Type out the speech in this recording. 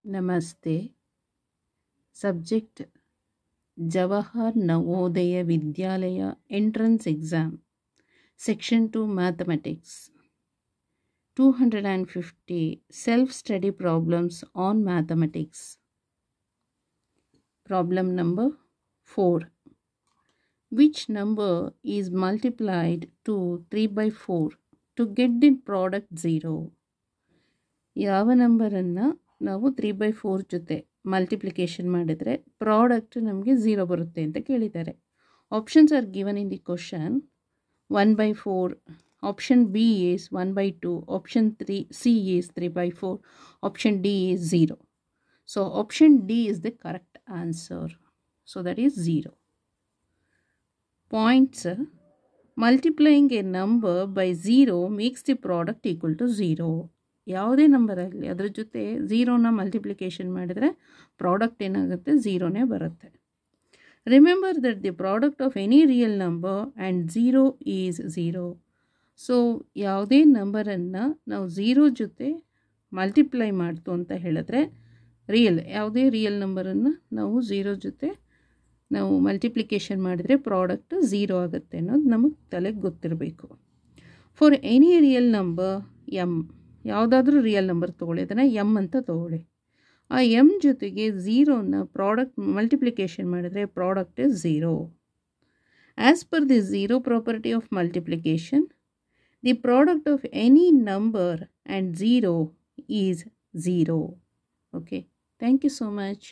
Namaste. Subject Jawahar Navodaya Vidyalaya Entrance Exam. Section 2 Mathematics. 250 Self-study problems on mathematics. Problem number 4. Which number is multiplied to 3 by 4 to get the product 0? ಯಾವ ನಂಬರನ್ನು ನಾವು 3/4 ಜೊತೆ multiplication ಮಾಡಿದರೆ product ನಮಗೆ 0 ಬರುತ್ತೆ ಅಂತ ಕೇಳಿದ್ದಾರೆ. Options are given in the question. 1/4, option B is 1/2, option C is 3/4, option D is 0. So option D is the correct answer. So that is 0. Points: multiplying a number by 0 makes the product equal to 0. ಯಾವುದೇ number ಆಗಲಿ ಅದ್ರ ಜೊತೆ 0ನ multiplication ಮಾಡಿದರೆ product ಏನಾಗುತ್ತೆ, 0ನೇ ಬರುತ್ತೆ. Remember that the product of any real number and 0 is 0. So ಯಾವುದೇ ನಂಬರನ್ನು ನಾವು 0 ಜೊತೆ ಮಲ್ಟಿಪ್ಲೈ ಮಾಡ್ತು ಅಂತ ಹೇಳಿದ್ರೆ ಯಾವುದೇ ರಿಯಲ್ ನಂಬರನ್ನು ನಾವು 0 ಜೊತೆ ನಾವು ಮಲ್ಟಿಪ್ಲಿಕೇಶನ್ ಮಾಡಿದರೆ ಪ್ರಾಡಕ್ಟ್ 0 ಆಗುತ್ತೆ ಅನ್ನೋದು ನಮಗೆ ತಲೆಗೆ ಗೊತ್ತಿರಬೇಕು. For any real number M, ಯಾವುದಾದ್ರೂ ರಿಯಲ್ ನಂಬರ್ ತೊಗೊಳ್ಳಿ, ಅದನ್ನು ಎಮ್ ಅಂತ ತೊಗೊಳ್ಳಿ. ಆ ಎಮ್ ಜೊತೆಗೆ 0ನ ಪ್ರಾಡಕ್ಟ್ ಮಲ್ಟಿಪ್ಲಿಕೇಶನ್ ಮಾಡಿದರೆ product is 0. As per the 0 property of multiplication, the product of any number and 0 is 0. Okay, thank you so much.